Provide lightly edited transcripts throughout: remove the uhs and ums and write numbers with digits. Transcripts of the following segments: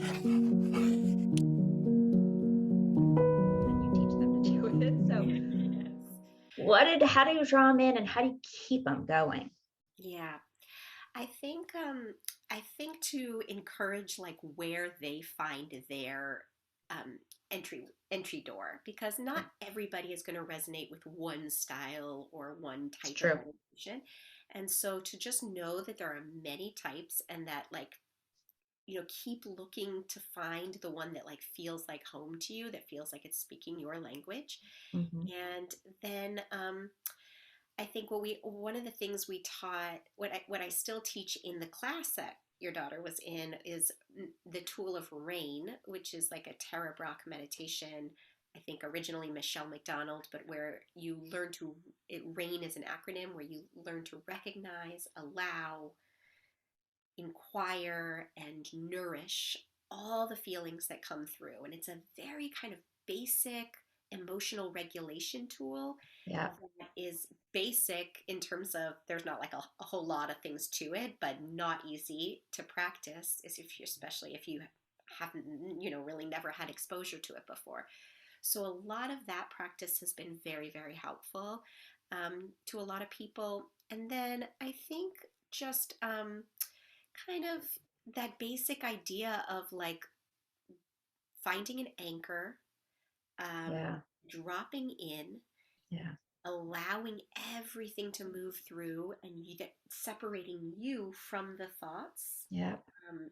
When you teach them to do it. So Yes. how do you draw them in and how do you keep them going? Yeah. I think to encourage like where they find their um, entry door, because not everybody is going to resonate with one style or one It's type of true. meditation. And so to just know that there are many types, and that like, keep looking to find the one that like feels like home to you, that feels like it's speaking your language. Hmm. And then I think one of the things we taught, what I still teach in the class that your daughter was in, is the tool of rain, which is like a Tara Brach meditation. I think originally Michelle McDonald, but where you learn to, RAIN is an acronym where you learn to recognize, allow, inquire, and nourish all the feelings that come through. And it's a very kind of basic emotional regulation tool Yeah. that is basic in terms of there's not like a whole lot of things to it, but not easy to practice, is if you, especially if you haven't, really never had exposure to it before. So a lot of that practice has been very, very helpful to a lot of people. And then I think just kind of that basic idea of like finding an anchor, um, Yeah. dropping in, Yeah. allowing everything to move through, and separating you from the thoughts, Yeah. um,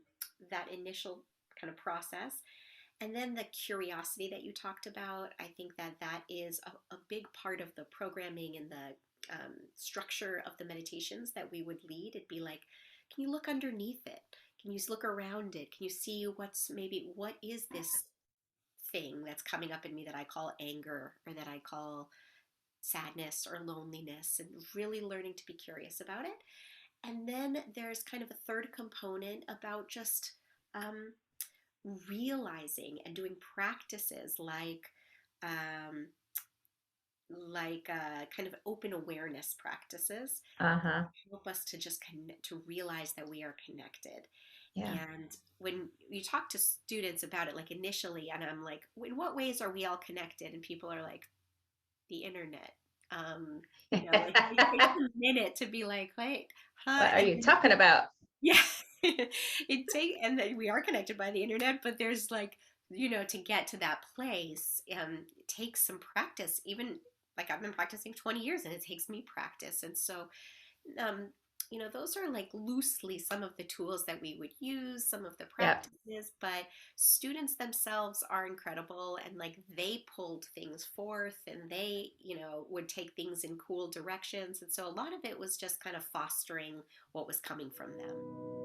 that initial kind of process. And then the curiosity that you talked about, I think that that is a big part of the programming and the structure of the meditations that we would lead. It'd be like, can you look underneath it? Can you look around it? Can you see what is this thing that's coming up in me that I call anger, or that I call sadness or loneliness, and really learning to be curious about it. And then there's kind of a third component about just um, realizing and doing practices um, kind of open awareness practices that Uh-huh. help us to just connect, to realize that we are connected. Yeah. And when you talk to students about it, like initially, and I'm like, in what ways are we all connected? And people are like, the internet. Like it takes a minute to be like, wait, huh? What are And you then, talking about? yeah, and then we are connected by the internet, but there's like, to get to that place, it takes some practice. Even like I've been practicing 20 years, and it takes me practice. And so um, those are like loosely some of the tools that we would use, some of the Yeah. practices, but students themselves are incredible, and like they pulled things forth, and they, would take things in cool directions. And so a lot of it was just kind of fostering what was coming from them.